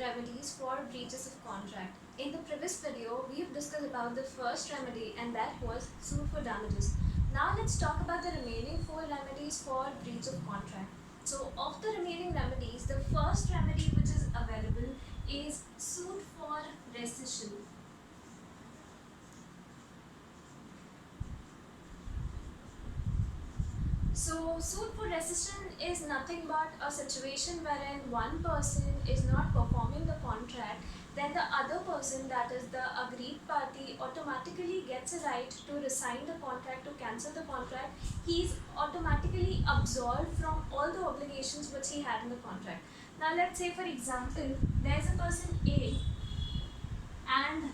remedies for breaches of contract. In the previous video, we have discussed about the first remedy, and that was sue for damages. Now let's talk about the remaining 4 remedies for breach of contract. So of the remaining remedies, the first remedy which is available is suit for rescission. So suit for rescission is nothing but a situation wherein one person is not performing the contract, then the other person, that is the agreed party, automatically gets a right to resign the contract, to cancel the contract. He is automatically absolved from all the obligations which he had in the contract. Now let's say, for example, there is a person A and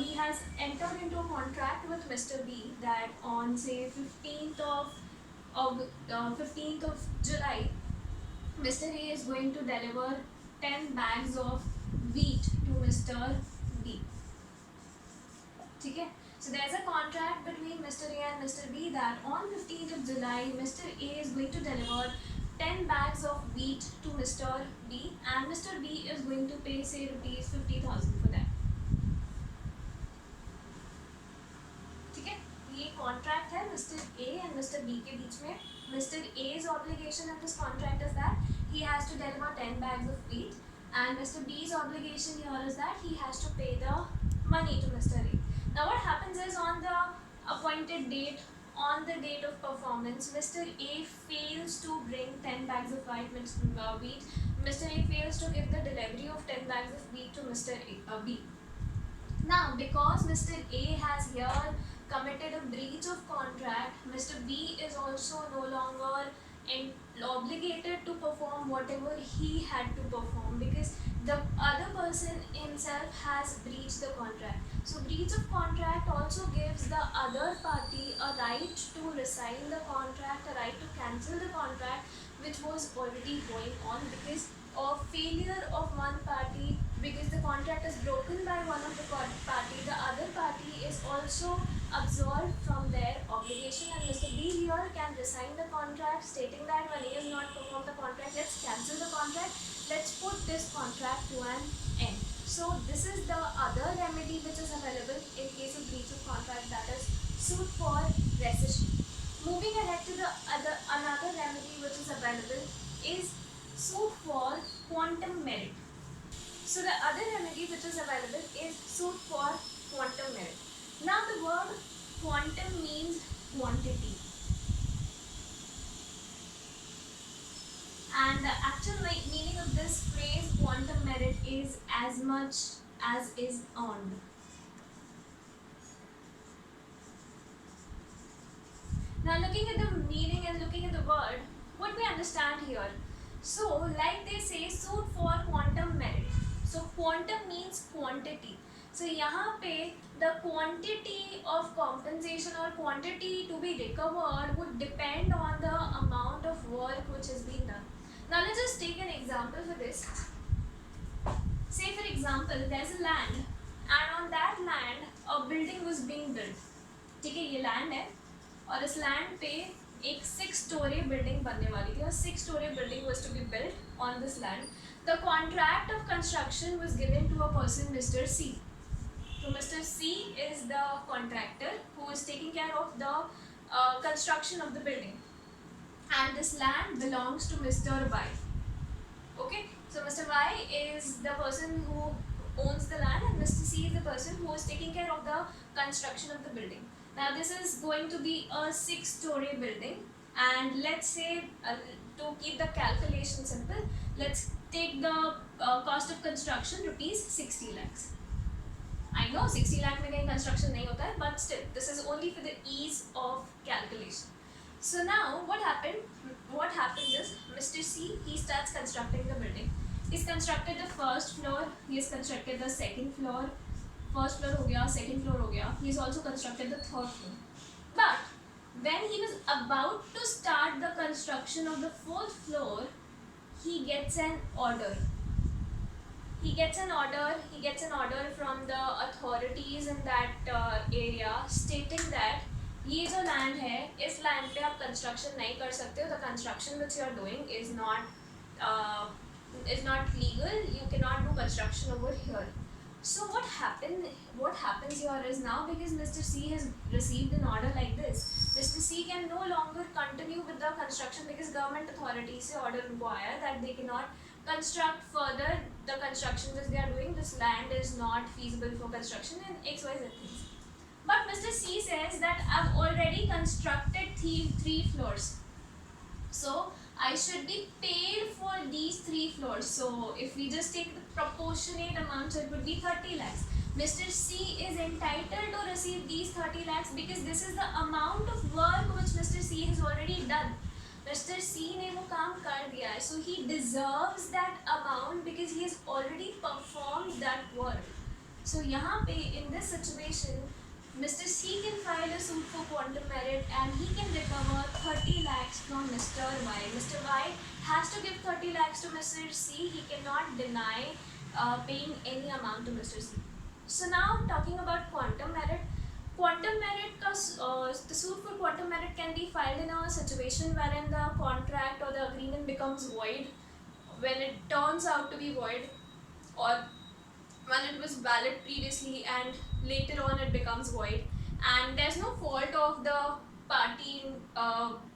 he has entered into a contract with Mr. B that on say 15th of July, Mr. A is going to deliver 10 bags of wheat to Mr. B. Okay? So there's a contract between Mr. A and Mr. B that on 15th of July, Mr. A is going to deliver 10 bags of wheat to Mr. B, and Mr. B is going to pay say rupees 50,000 for that. ठीक है, ये contract है mister A and mister B के बीच में. Mister A's obligation in this contract is that he has to deliver 10 bags of wheat, and Mr. B's obligation here is that he has to pay the money to Mr. A. Now what happens is, on the appointed date, on the date of performance, Mr. A fails to bring 10 bags of wheat. Mr. A fails to give the delivery of 10 bags of wheat to Mr. B. Now, because Mr. A has here committed a breach of contract, Mr. B is also no longer obligated to perform whatever he had to perform, because the other person himself has breached the contract. So breach of contract also gives the other party a right to resign the contract, a right to cancel the contract which was already going on because of failure of one party. Because the contract is broken by one of the party, the other party is also absolved from their obligation, and Mr. B here can resign the contract, stating that when he has not performed the contract, let's cancel the contract, let's put this contract to an end. So this is the other remedy which is available in case of breach of contract, that is suit for rescission. Moving ahead to the another remedy which is available is suit for quantum merit. So the other remedy which is available is suit for quantum merit. Now the word quantum means quantity, and the actual meaning of this phrase quantum merit is as much as is earned. Now looking at the meaning and looking at the word, what we understand here? So like they say, suit for quantum merit. So quantum means quantity. So यहाँ पे the quantity of compensation or quantity to be recovered would depend on the amount of work which has been done. Now let's just take an example for this. Say for example, there's a land, and on that land a building was being built. ठीक है, ये land है और इस land पे एक 6-story building बनने वाली थी, और 6-story building was to be built on this land. The contract of construction was given to a person, Mr. C. So Mr. C is the contractor who is taking care of the construction of the building, and this land belongs to Mr. Y. Okay, so Mr. Y is the person who owns the land, and Mr. C is the person who is taking care of the construction of the building. Now this is going to be a 6-story building, and let's say to keep the calculation simple, let's take the cost of construction rupees 60 lakhs. I know 60 lakh में कहीं construction नहीं होता है, but still this is only for the ease of calculation. So now what happens is, Mr. C, he starts constructing the building. He's constructed the first floor, he has constructed the second floor. First floor हो गया, second floor हो गया. He has also constructed the third floor. But when he was about to start the construction of the fourth floor, he gets an order. He gets an order from the authorities in that area, stating that ये जो land है, इस land पे आप construction नहीं कर सकते हो. The construction which you are doing is not is not legal, you cannot do construction over here. So what happens here is, now because Mr. C has received an order like this, Mr. C can no longer continue with the construction because government authorities se order require that they cannot construct further the construction that they are doing. This land is not feasible for construction and XYZ things. But Mr. C says that I've already constructed three floors. So I should be paid for these 3 floors. So if we just take the proportionate amount, so it would be 30 lakhs. Mr. C is entitled to receive these 30 lakhs because this is the amount of work which Mr. C has already done. Mr. C ने वो काम कर दिया है, so he deserves that amount because he has already performed that work. So यहाँ पे in this situation, Mr. C can file a suit for quantum merit and he can recover 30 lakhs from Mr. Y. Mr. Y has to give 30 lakhs to Mr. C. He cannot deny paying any amount to Mr. C. So now talking about quantum merit. Quantum merit, the suit for quantum merit can be filed in a situation wherein the contract or the agreement becomes void, when it turns out to be void, or when it was valid previously and later on it becomes void, and there's no fault of the party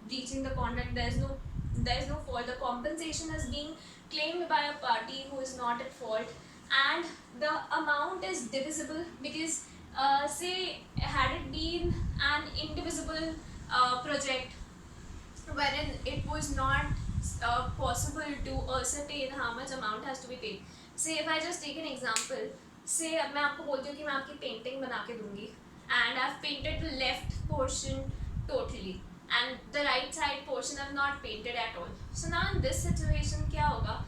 breaching the contract. There's no fault. The compensation is being claimed by a party who is not at fault, and the amount is divisible because say had it been an indivisible project wherein it was not possible to ascertain how much amount has to be paid. Say if I just take an example, say अब मैं आपको बोलती हूँ कि मैं आपकी painting बना के दूंगी and I've painted the left portion totally and the right side portion I've not painted at all. So now in this situation क्या होगा?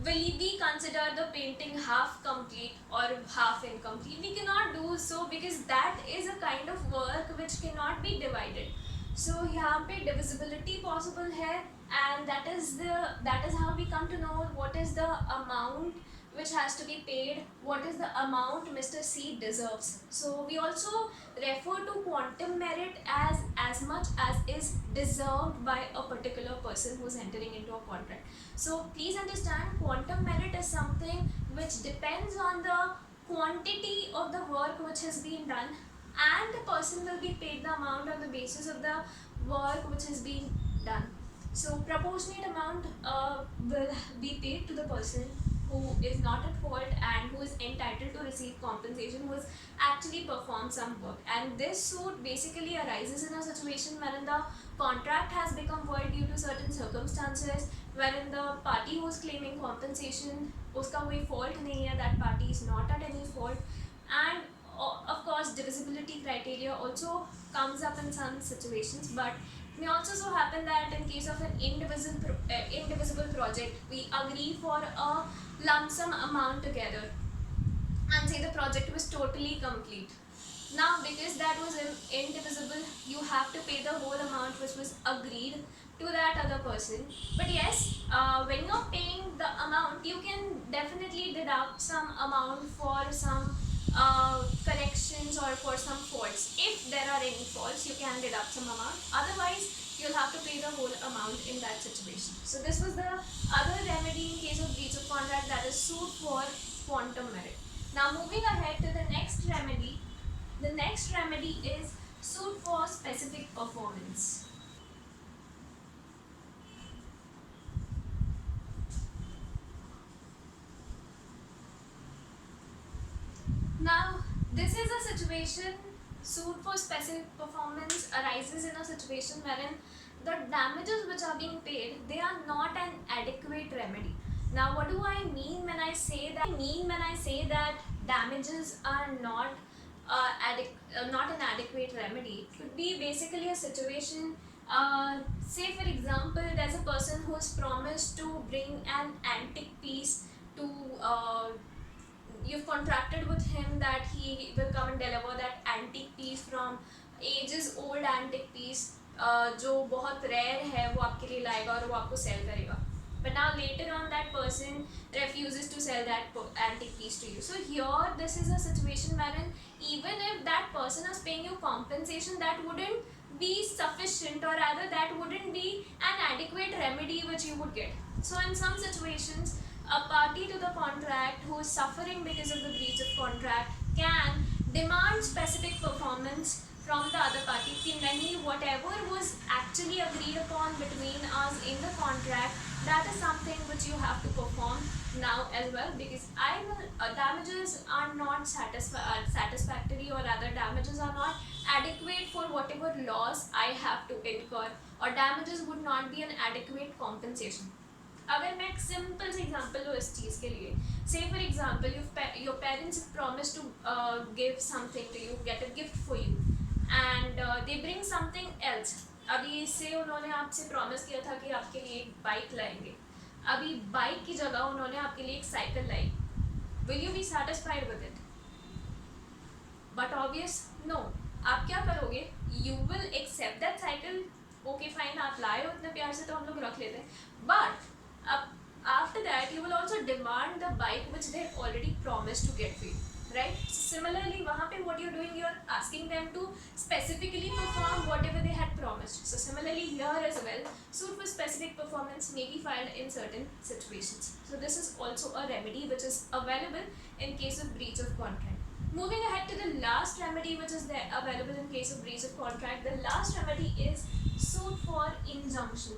Will we consider the painting half complete or half incomplete? We cannot do so because that is a kind of work which cannot be divided. So यहाँ पे divisibility possible है, and that is how we come to know what is the amount which has to be paid, what is the amount Mr. C deserves. So we also refer to quantum merit as much as is deserved by a particular person who is entering into a contract. So please understand, quantum merit is something which depends on the quantity of the work which has been done, and the person will be paid the amount on the basis of the work which has been done. So proportionate amount will be paid to the person who is not at fault and who is entitled to receive compensation, who has actually performed some work. And this suit basically arises in a situation wherein the contract has become void due to certain circumstances, wherein the party who is claiming compensation, uska koi fault nahi hai, that party is not at any fault. And of course divisibility criteria also comes up in some situations, but may also so happen that in case of an indivisible project, we agree for a lump sum amount together and say the project was totally complete. Now because that was indivisible, you have to pay the whole amount which was agreed to that other person. But yes, when you're paying the amount, you can definitely deduct some amount for some corrections or for some faults. If there are any faults, you can deduct some amount. Otherwise, you'll have to pay the whole amount in that situation. So this was the other remedy in case of breach of contract, that is suit for quantum merit. Now moving ahead to the next remedy. The next remedy is suit for specific performance. Now, this is a situation, suit for specific performance arises in a situation wherein the damages which are being paid, they are not an adequate remedy. Now, what do I mean when I say that? I mean when I say that damages are not not an adequate remedy. It could be basically a situation, say for example, there's a person who is promised to bring an antique piece to you've contracted with him that he will come and deliver that antique piece from ages old antique piece जो बहुत rare है वो आपके लिए लाएगा और वो आपको sell करेगा. But now later on that person refuses to sell that antique piece to you. So here this is a situation wherein even if that person is paying you compensation, that wouldn't be sufficient, or rather that wouldn't be an adequate remedy which you would get. So in some situations, a party to the contract who is suffering because of the breach of contract can demand specific performance from the other party कि नहीं, whatever was actually agreed upon between us in the contract, that is something which you have to perform now as well, because damages are not satisfactory, or rather damages are not adequate for whatever loss I have to incur, or damages would not be an adequate compensation. अगर मैं एक simple से example लूँ इस चीज़ के लिए, say for example your parents have promised to give something to you, get a gift for you, and they bring something else. अभी से उन्होंने आपसे प्रॉमिस किया था कि आपके लिए एक बाइक लाएंगे, अभी बाइक की जगह उन्होंने आपके लिए एक cycle lie. Will you be satisfied with it? But obvious no. आप क्या करोगे? You will accept that cycle. Okay fine, आप लाए हो इतने प्यार से तो हम लोग रख लेते हैं. But after that you will also demand the bike which they already promised to get for you, right? So similarly वहाँ पे what you're doing, you're asking them to specifically perform whatever they had promised. So similarly here as well, suit for specific performance may be filed in certain situations. So this is also a remedy which is available in case of breach of contract. Moving ahead to the last remedy which is there available in case of breach of contract, the last remedy is suit for injunction.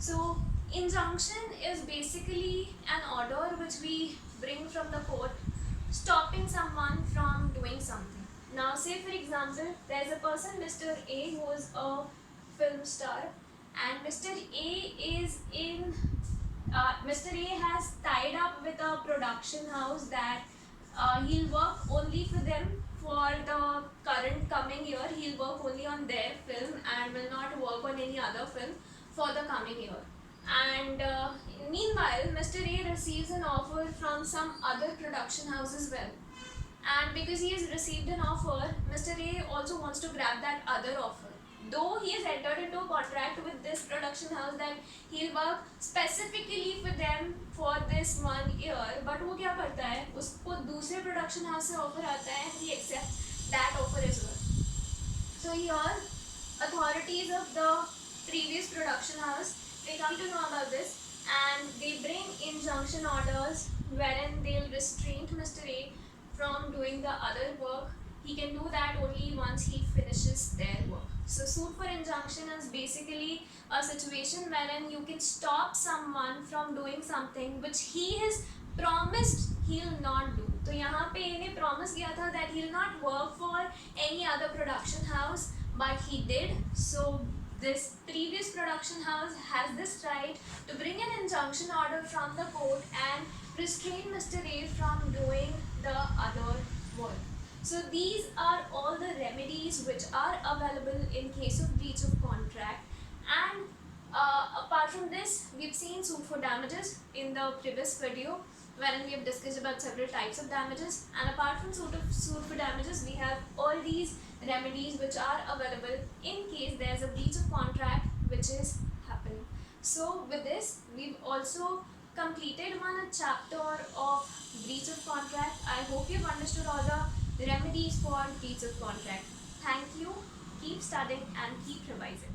So injunction is basically an order which we bring from the court stopping someone from doing something. Now say for example there is a person, Mr. A, who is a film star, and Mr. A has tied up with a production house that he'll work only for them for the current coming year. He'll work only on their film and will not work on any other film for the coming year. And meanwhile Mr. A receives an offer from some other production house as well, and because he has received an offer, Mr. A also wants to grab that other offer, though he has entered into a contract with this production house that he'll work specifically for them for this 1 year. But वो क्या करता है, उसको दूसरे production house से offer आता है, he accepts that offer as well. So here authorities of the previous production house, they come to know about this and they bring injunction orders wherein they'll restrain Mr. A from doing the other work. He can do that only once he finishes their work. So suit for injunction is basically a situation wherein you can stop someone from doing something which he has promised he'll not do. तो यहाँ पे इन्हें promise किया था that he'll not work for any other production house, but he did. So this previous production house has this right to bring an injunction order from the court and restrain Mr. A from doing the other work. So these are all the remedies which are available in case of breach of contract. And apart from this, we've seen suit for damages in the previous video, wherein we have discussed about several types of damages. And apart from suit for damages, we have all these remedies which are available in case there's a breach of contract which is happening. So with this, we've also completed one chapter of breach of contract. I hope you've understood all the remedies for breach of contract. Thank you. Keep studying and keep revising.